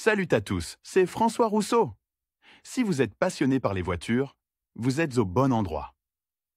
Salut à tous, c'est François Rousseau. Si vous êtes passionné par les voitures, vous êtes au bon endroit.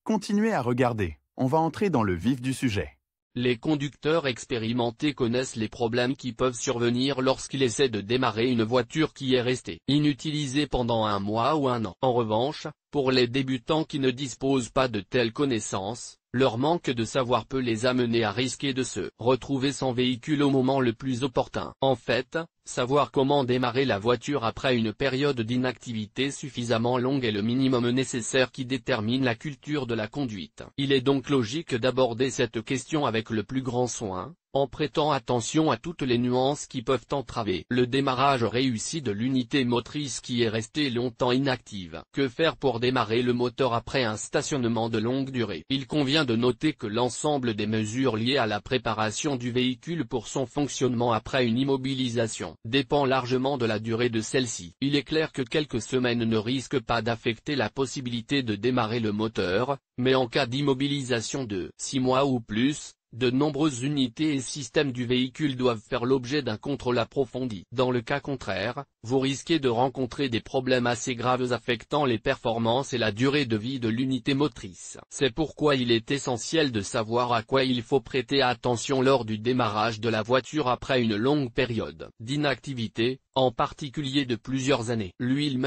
Continuez à regarder, on va entrer dans le vif du sujet. Les conducteurs expérimentés connaissent les problèmes qui peuvent survenir lorsqu'ils essaient de démarrer une voiture qui est restée inutilisée pendant un mois ou un an. En revanche, pour les débutants qui ne disposent pas de telles connaissances, leur manque de savoir peut les amener à risquer de se retrouver sans véhicule au moment le plus opportun. En fait, savoir comment démarrer la voiture après une période d'inactivité suffisamment longue est le minimum nécessaire qui détermine la culture de la conduite. Il est donc logique d'aborder cette question avec le plus grand soin, en prêtant attention à toutes les nuances qui peuvent entraver le démarrage réussi de l'unité motrice qui est restée longtemps inactive. Que faire pour démarrer le moteur après un stationnement de longue durée? Il convient de noter que l'ensemble des mesures liées à la préparation du véhicule pour son fonctionnement après une immobilisation dépend largement de la durée de celle-ci. Il est clair que quelques semaines ne risquent pas d'affecter la possibilité de démarrer le moteur, mais en cas d'immobilisation de 6 mois ou plus, de nombreuses unités et systèmes du véhicule doivent faire l'objet d'un contrôle approfondi. Dans le cas contraire, vous risquez de rencontrer des problèmes assez graves affectant les performances et la durée de vie de l'unité motrice. C'est pourquoi il est essentiel de savoir à quoi il faut prêter attention lors du démarrage de la voiture après une longue période d'inactivité, en particulier de plusieurs années. L'huile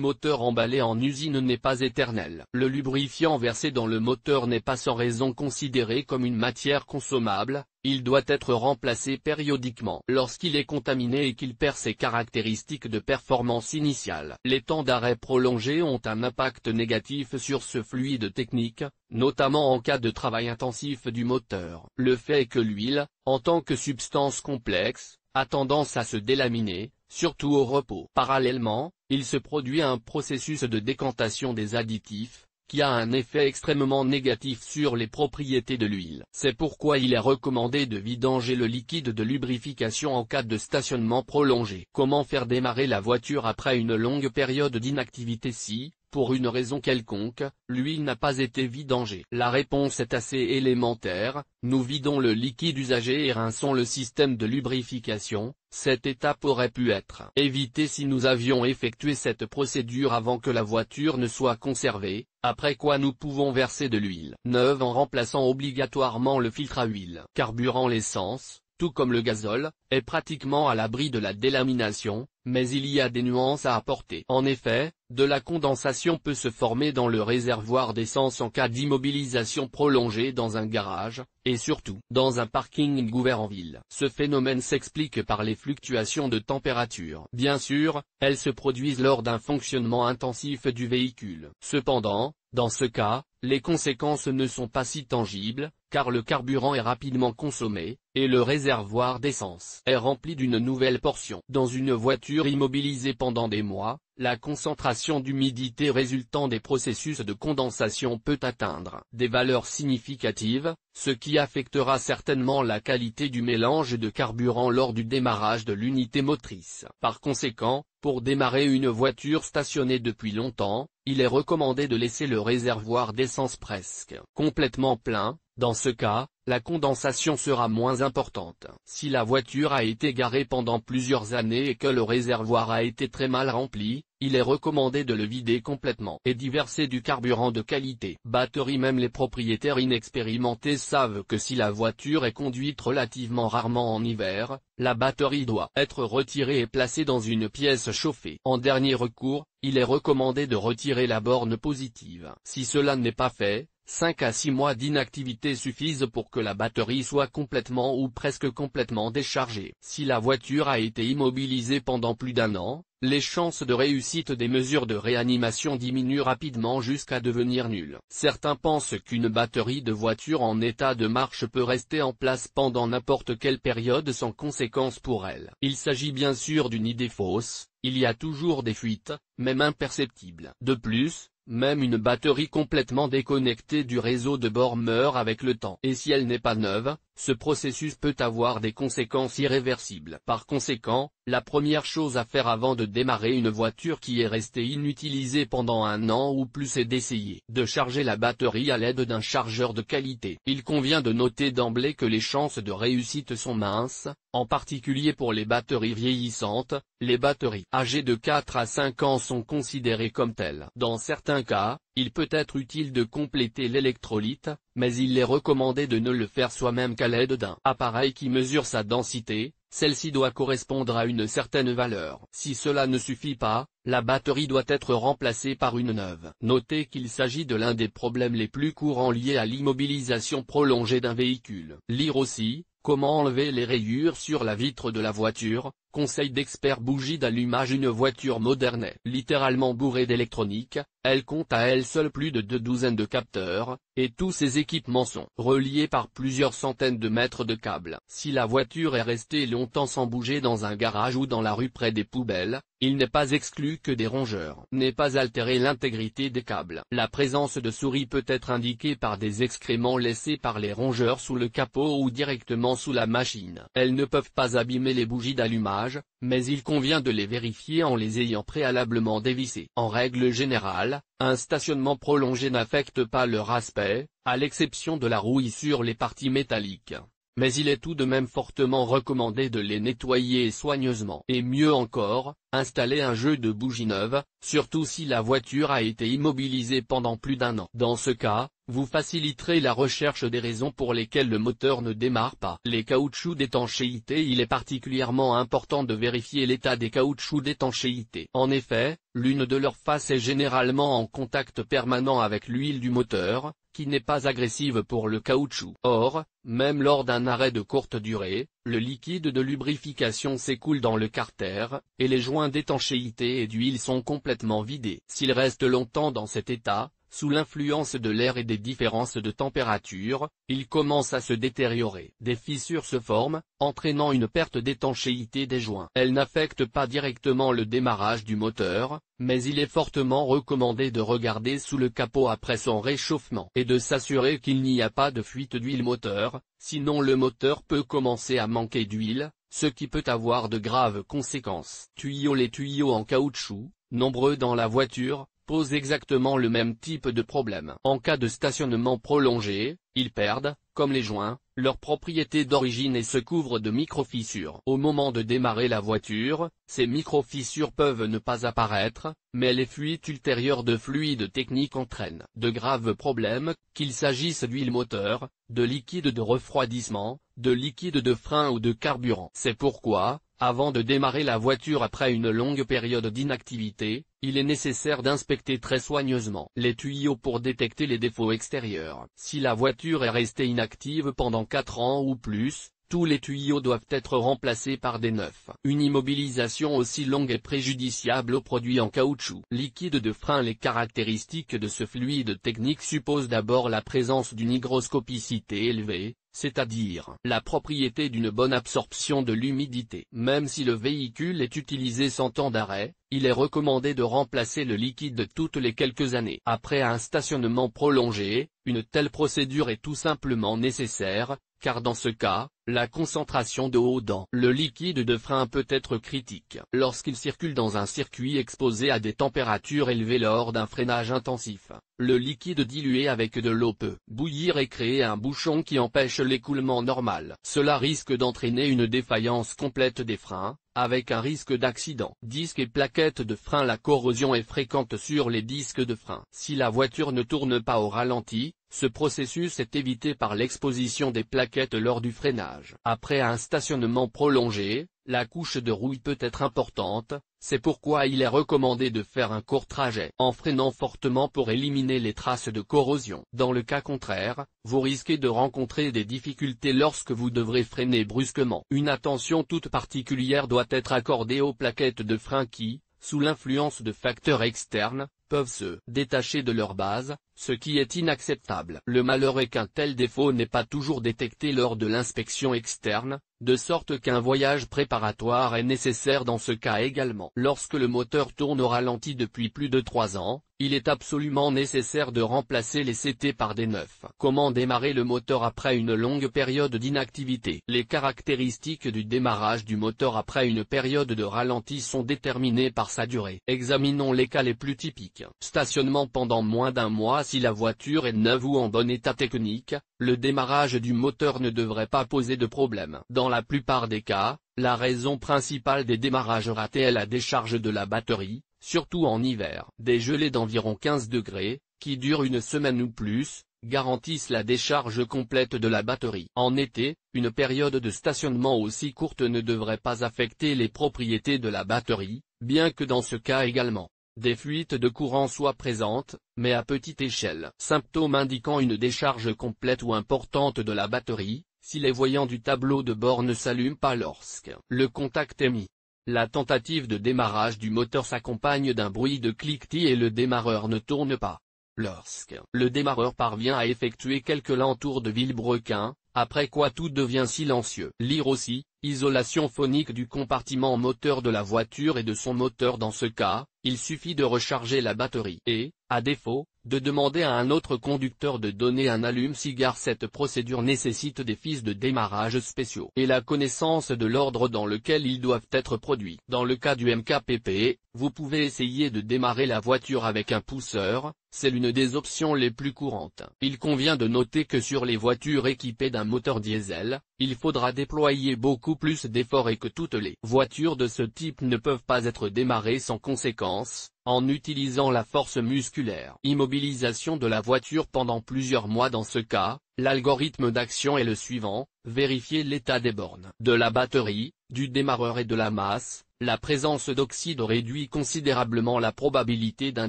moteur emballée en usine n'est pas éternelle. Le lubrifiant versé dans le moteur n'est pas sans raison considéré comme une matière consommable, il doit être remplacé périodiquement lorsqu'il est contaminé et qu'il perd ses caractéristiques de performance initiale. Les temps d'arrêt prolongés ont un impact négatif sur ce fluide technique, notamment en cas de travail intensif du moteur. Le fait est que l'huile, en tant que substance complexe, a tendance à se délaminer, surtout au repos. Parallèlement, il se produit un processus de décantation des additifs, qui a un effet extrêmement négatif sur les propriétés de l'huile. C'est pourquoi il est recommandé de vidanger le liquide de lubrification en cas de stationnement prolongé. Comment faire démarrer la voiture après une longue période d'inactivité si, pour une raison quelconque, l'huile n'a pas été vidangée? La réponse est assez élémentaire, nous vidons le liquide usagé et rinçons le système de lubrification. Cette étape aurait pu être évitée si nous avions effectué cette procédure avant que la voiture ne soit conservée, après quoi nous pouvons verser de l'huile neuve en remplaçant obligatoirement le filtre à huile. Carburant. L'essence, tout comme le gazole, est pratiquement à l'abri de la délamination, mais il y a des nuances à apporter. En effet, de la condensation peut se former dans le réservoir d'essence en cas d'immobilisation prolongée dans un garage, et surtout, dans un parking ouvert en ville. Ce phénomène s'explique par les fluctuations de température. Bien sûr, elles se produisent lors d'un fonctionnement intensif du véhicule. Cependant, dans ce cas, les conséquences ne sont pas si tangibles, car le carburant est rapidement consommé, et le réservoir d'essence est rempli d'une nouvelle portion. Dans une voiture immobilisée pendant des mois, la concentration d'humidité résultant des processus de condensation peut atteindre des valeurs significatives, ce qui affectera certainement la qualité du mélange de carburant lors du démarrage de l'unité motrice. Par conséquent, pour démarrer une voiture stationnée depuis longtemps, il est recommandé de laisser le réservoir d'essence presque complètement plein. Dans ce cas, la condensation sera moins importante. Si la voiture a été garée pendant plusieurs années et que le réservoir a été très mal rempli, il est recommandé de le vider complètement et d'y verser du carburant de qualité. Batterie. Même les propriétaires inexpérimentés savent que si la voiture est conduite relativement rarement en hiver, la batterie doit être retirée et placée dans une pièce chauffée. En dernier recours, il est recommandé de retirer la borne positive. Si cela n'est pas fait, 5 à 6 mois d'inactivité suffisent pour que la batterie soit complètement ou presque complètement déchargée. Si la voiture a été immobilisée pendant plus d'un an, les chances de réussite des mesures de réanimation diminuent rapidement jusqu'à devenir nulles. Certains pensent qu'une batterie de voiture en état de marche peut rester en place pendant n'importe quelle période sans conséquence pour elle. Il s'agit bien sûr d'une idée fausse, il y a toujours des fuites, même imperceptibles. De plus, même une batterie complètement déconnectée du réseau de bord meurt avec le temps. Et si elle n'est pas neuve, ce processus peut avoir des conséquences irréversibles. Par conséquent, la première chose à faire avant de démarrer une voiture qui est restée inutilisée pendant un an ou plus est d'essayer de charger la batterie à l'aide d'un chargeur de qualité. Il convient de noter d'emblée que les chances de réussite sont minces, en particulier pour les batteries vieillissantes. Les batteries âgées de 4 à 5 ans sont considérées comme telles. Dans certains cas, il peut être utile de compléter l'électrolyte, mais il est recommandé de ne le faire soi-même qu'à l'aide d'un appareil qui mesure sa densité. Celle-ci doit correspondre à une certaine valeur. Si cela ne suffit pas, la batterie doit être remplacée par une neuve. Notez qu'il s'agit de l'un des problèmes les plus courants liés à l'immobilisation prolongée d'un véhicule. Lire aussi, comment enlever les rayures sur la vitre de la voiture, conseil d'expert. Bougie d'allumage. Une voiture moderne est littéralement bourrée d'électronique, elle compte à elle seule plus de 2 douzaines de capteurs, et tous ces équipements sont reliés par plusieurs centaines de mètres de câbles. Si la voiture est restée longtemps sans bouger dans un garage ou dans la rue près des poubelles, il n'est pas exclu que des rongeurs n'aient pas altéré l'intégrité des câbles. La présence de souris peut être indiquée par des excréments laissés par les rongeurs sous le capot ou directement sous la machine. Elles ne peuvent pas abîmer les bougies d'allumage, mais il convient de les vérifier en les ayant préalablement dévissées. En règle générale, un stationnement prolongé n'affecte pas leur aspect, à l'exception de la rouille sur les parties métalliques. Mais il est tout de même fortement recommandé de les nettoyer soigneusement. Et mieux encore, installer un jeu de bougies neuves, surtout si la voiture a été immobilisée pendant plus d'un an. Dans ce cas, vous faciliterez la recherche des raisons pour lesquelles le moteur ne démarre pas. Les caoutchoucs d'étanchéité. Il est particulièrement important de vérifier l'état des caoutchoucs d'étanchéité. En effet, l'une de leurs faces est généralement en contact permanent avec l'huile du moteur, qui n'est pas agressive pour le caoutchouc. Or, même lors d'un arrêt de courte durée, le liquide de lubrification s'écoule dans le carter, et les joints d'étanchéité et d'huile sont complètement vidés. S'il reste longtemps dans cet état, sous l'influence de l'air et des différences de température, il commence à se détériorer. Des fissures se forment, entraînant une perte d'étanchéité des joints. Elles n'affectent pas directement le démarrage du moteur, mais il est fortement recommandé de regarder sous le capot après son réchauffement et de s'assurer qu'il n'y a pas de fuite d'huile moteur, sinon le moteur peut commencer à manquer d'huile, ce qui peut avoir de graves conséquences. Tuyaux. Les tuyaux en caoutchouc, nombreux dans la voiture, posent exactement le même type de problème. En cas de stationnement prolongé, ils perdent, comme les joints, leurs propriétés d'origine et se couvrent de micro-fissures. Au moment de démarrer la voiture, ces micro-fissures peuvent ne pas apparaître, mais les fuites ultérieures de fluide technique entraînent de graves problèmes, qu'il s'agisse d'huile moteur, de liquide de refroidissement, de liquide de frein ou de carburant. C'est pourquoi, avant de démarrer la voiture après une longue période d'inactivité, il est nécessaire d'inspecter très soigneusement les tuyaux pour détecter les défauts extérieurs. Si la voiture est restée inactive pendant 4 ans ou plus, tous les tuyaux doivent être remplacés par des neufs. Une immobilisation aussi longue est préjudiciable aux produits en caoutchouc. Liquide de frein. Les caractéristiques de ce fluide technique supposent d'abord la présence d'une hygroscopicité élevée, c'est-à-dire la propriété d'une bonne absorption de l'humidité. Même si le véhicule est utilisé sans temps d'arrêt, il est recommandé de remplacer le liquide toutes les quelques années. Après un stationnement prolongé, une telle procédure est tout simplement nécessaire, car dans ce cas, la concentration d'eau dans le liquide de frein peut être critique. Lorsqu'il circule dans un circuit exposé à des températures élevées lors d'un freinage intensif, le liquide dilué avec de l'eau peut bouillir et créer un bouchon qui empêche l'écoulement normal. Cela risque d'entraîner une défaillance complète des freins, avec un risque d'accident. Disques et plaquettes de frein. La corrosion est fréquente sur les disques de frein. Si la voiture ne tourne pas au ralenti, ce processus est évité par l'exposition des plaquettes lors du freinage. Après un stationnement prolongé, la couche de rouille peut être importante, c'est pourquoi il est recommandé de faire un court trajet en freinant fortement pour éliminer les traces de corrosion. Dans le cas contraire, vous risquez de rencontrer des difficultés lorsque vous devrez freiner brusquement. Une attention toute particulière doit être accordée aux plaquettes de frein qui, sous l'influence de facteurs externes, peuvent se détacher de leur base, ce qui est inacceptable. Le malheur est qu'un tel défaut n'est pas toujours détecté lors de l'inspection externe, de sorte qu'un voyage préparatoire est nécessaire dans ce cas également. Lorsque le moteur tourne au ralenti depuis plus de 3 ans, il est absolument nécessaire de remplacer les CT par des neufs. Comment démarrer le moteur après une longue période d'inactivité? Les caractéristiques du démarrage du moteur après une période de ralenti sont déterminées par sa durée. Examinons les cas les plus typiques. Stationnement pendant moins d'un mois. Si la voiture est neuve ou en bon état technique, le démarrage du moteur ne devrait pas poser de problème. Dans la plupart des cas, la raison principale des démarrages ratés est la décharge de la batterie, surtout en hiver. Des gelées d'environ 15 degrés, qui durent une semaine ou plus, garantissent la décharge complète de la batterie. En été, une période de stationnement aussi courte ne devrait pas affecter les propriétés de la batterie, bien que dans ce cas également, des fuites de courant soient présentes, mais à petite échelle. Symptômes indiquant une décharge complète ou importante de la batterie: si les voyants du tableau de bord ne s'allument pas lorsque le contact est mis. La tentative de démarrage du moteur s'accompagne d'un bruit de cliquetis et le démarreur ne tourne pas. Lorsque le démarreur parvient à effectuer quelques lents tours de vilebrequin, après quoi tout devient silencieux. Lire aussi, isolation phonique du compartiment moteur de la voiture et de son moteur. Dans ce cas, il suffit de recharger la batterie et, à défaut, de demander à un autre conducteur de donner un allume-cigare. Cette procédure nécessite des fils de démarrage spéciaux et la connaissance de l'ordre dans lequel ils doivent être produits. Dans le cas du MKPP, vous pouvez essayer de démarrer la voiture avec un pousseur, c'est l'une des options les plus courantes. Il convient de noter que sur les voitures équipées d'un moteur diesel, il faudra déployer beaucoup plus d'efforts et que toutes les voitures de ce type ne peuvent pas être démarrées sans conséquence, en utilisant la force musculaire. Immobilisation de la voiture pendant plusieurs mois. Dans ce cas, l'algorithme d'action est le suivant: vérifier l'état des bornes de la batterie, du démarreur et de la masse. La présence d'oxyde réduit considérablement la probabilité d'un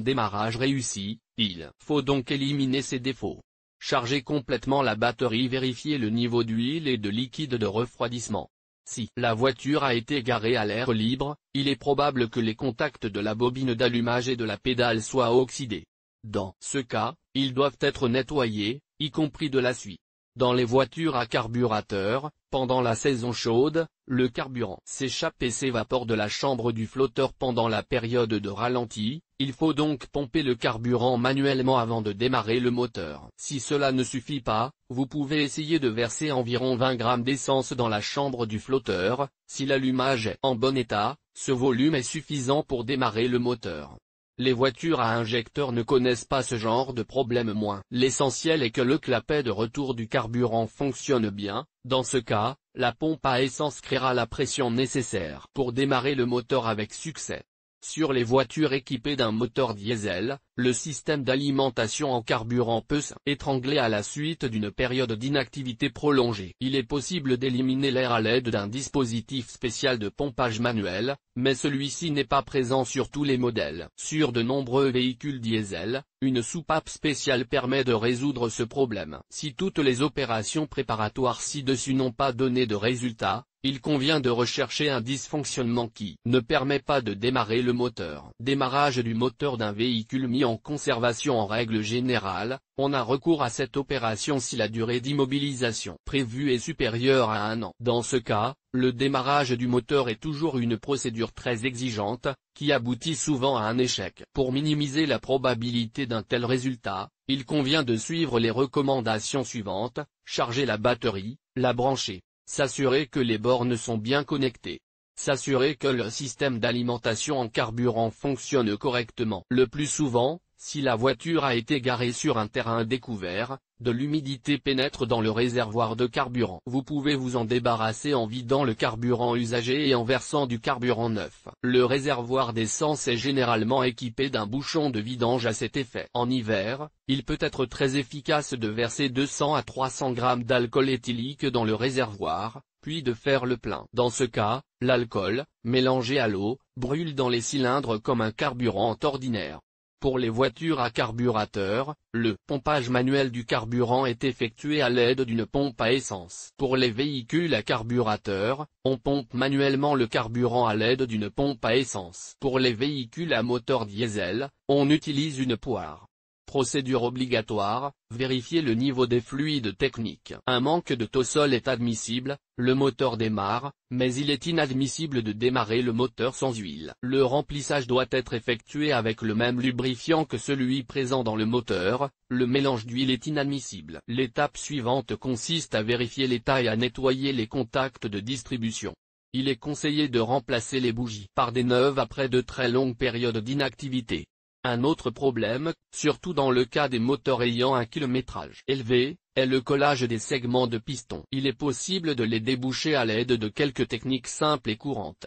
démarrage réussi. Il faut donc éliminer ces défauts. Charger complètement la batterie. Vérifier le niveau d'huile et de liquide de refroidissement. Si la voiture a été garée à l'air libre, il est probable que les contacts de la bobine d'allumage et de la pédale soient oxydés. Dans ce cas, ils doivent être nettoyés, y compris de la suie. Dans les voitures à carburateur, pendant la saison chaude, le carburant s'échappe et s'évapore de la chambre du flotteur pendant la période de ralenti. Il faut donc pomper le carburant manuellement avant de démarrer le moteur. Si cela ne suffit pas, vous pouvez essayer de verser environ 20 grammes d'essence dans la chambre du flotteur. Si l'allumage est en bon état, ce volume est suffisant pour démarrer le moteur. Les voitures à injecteur ne connaissent pas ce genre de problème. L'essentiel est que le clapet de retour du carburant fonctionne bien. Dans ce cas, la pompe à essence créera la pression nécessaire pour démarrer le moteur avec succès. Sur les voitures équipées d'un moteur diesel, le système d'alimentation en carburant peut s'étrangler à la suite d'une période d'inactivité prolongée. Il est possible d'éliminer l'air à l'aide d'un dispositif spécial de pompage manuel, mais celui-ci n'est pas présent sur tous les modèles. Sur de nombreux véhicules diesel, une soupape spéciale permet de résoudre ce problème. Si toutes les opérations préparatoires ci-dessus n'ont pas donné de résultat, il convient de rechercher un dysfonctionnement qui ne permet pas de démarrer le moteur. Démarrage du moteur d'un véhicule mis en conservation. En règle générale, on a recours à cette opération si la durée d'immobilisation prévue est supérieure à 1 an. Dans ce cas, le démarrage du moteur est toujours une procédure très exigeante, qui aboutit souvent à un échec. Pour minimiser la probabilité d'un tel résultat, il convient de suivre les recommandations suivantes: charger la batterie, la brancher. S'assurer que les bornes sont bien connectées. S'assurer que le système d'alimentation en carburant fonctionne correctement. Le plus souvent, si la voiture a été garée sur un terrain découvert, de l'humidité pénètre dans le réservoir de carburant. Vous pouvez vous en débarrasser en vidant le carburant usagé et en versant du carburant neuf. Le réservoir d'essence est généralement équipé d'un bouchon de vidange à cet effet. En hiver, il peut être très efficace de verser 200 à 300 grammes d'alcool éthylique dans le réservoir, puis de faire le plein. Dans ce cas, l'alcool, mélangé à l'eau, brûle dans les cylindres comme un carburant ordinaire. Pour les voitures à carburateur, le pompage manuel du carburant est effectué à l'aide d'une pompe à essence. Pour les véhicules à carburateur, on pompe manuellement le carburant à l'aide d'une pompe à essence. Pour les véhicules à moteur diesel, on utilise une poire. Procédure obligatoire, vérifier le niveau des fluides techniques. Un manque de Tosol est admissible, le moteur démarre, mais il est inadmissible de démarrer le moteur sans huile. Le remplissage doit être effectué avec le même lubrifiant que celui présent dans le moteur, le mélange d'huile est inadmissible. L'étape suivante consiste à vérifier l'état et à nettoyer les contacts de distribution. Il est conseillé de remplacer les bougies par des neuves après de très longues périodes d'inactivité. Un autre problème, surtout dans le cas des moteurs ayant un kilométrage élevé, est le collage des segments de piston. Il est possible de les déboucher à l'aide de quelques techniques simples et courantes.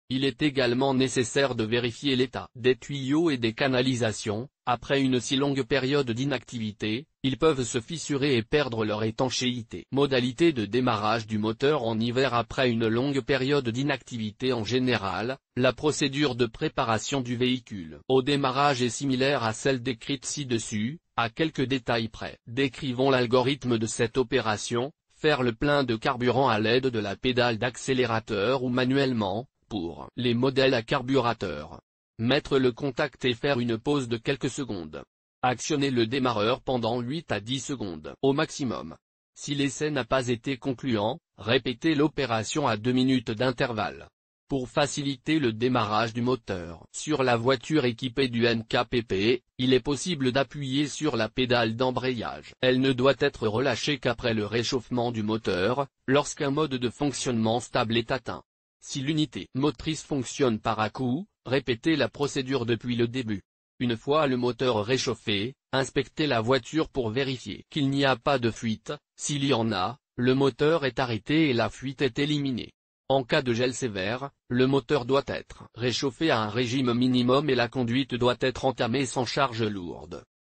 Il est également nécessaire de vérifier l'état des tuyaux et des canalisations. Après une si longue période d'inactivité, ils peuvent se fissurer et perdre leur étanchéité. Modalité de démarrage du moteur en hiver. Après une longue période d'inactivité en général, la procédure de préparation du véhicule au démarrage est similaire à celle décrite ci-dessus, à quelques détails près. Décrivons l'algorithme de cette opération: faire le plein de carburant à l'aide de la pédale d'accélérateur ou manuellement, pour les modèles à carburateur. Mettre le contact et faire une pause de quelques secondes. Actionner le démarreur pendant 8 à 10 secondes au maximum. Si l'essai n'a pas été concluant, répétez l'opération à 2 minutes d'intervalle. Pour faciliter le démarrage du moteur sur la voiture équipée du NKPP, il est possible d'appuyer sur la pédale d'embrayage. Elle ne doit être relâchée qu'après le réchauffement du moteur, lorsqu'un mode de fonctionnement stable est atteint. Si l'unité motrice fonctionne par à-coups, répétez la procédure depuis le début. Une fois le moteur réchauffé, inspectez la voiture pour vérifier qu'il n'y a pas de fuite. S'il y en a, le moteur est arrêté et la fuite est éliminée. En cas de gel sévère, le moteur doit être réchauffé à un régime minimum et la conduite doit être entamée sans charge lourde.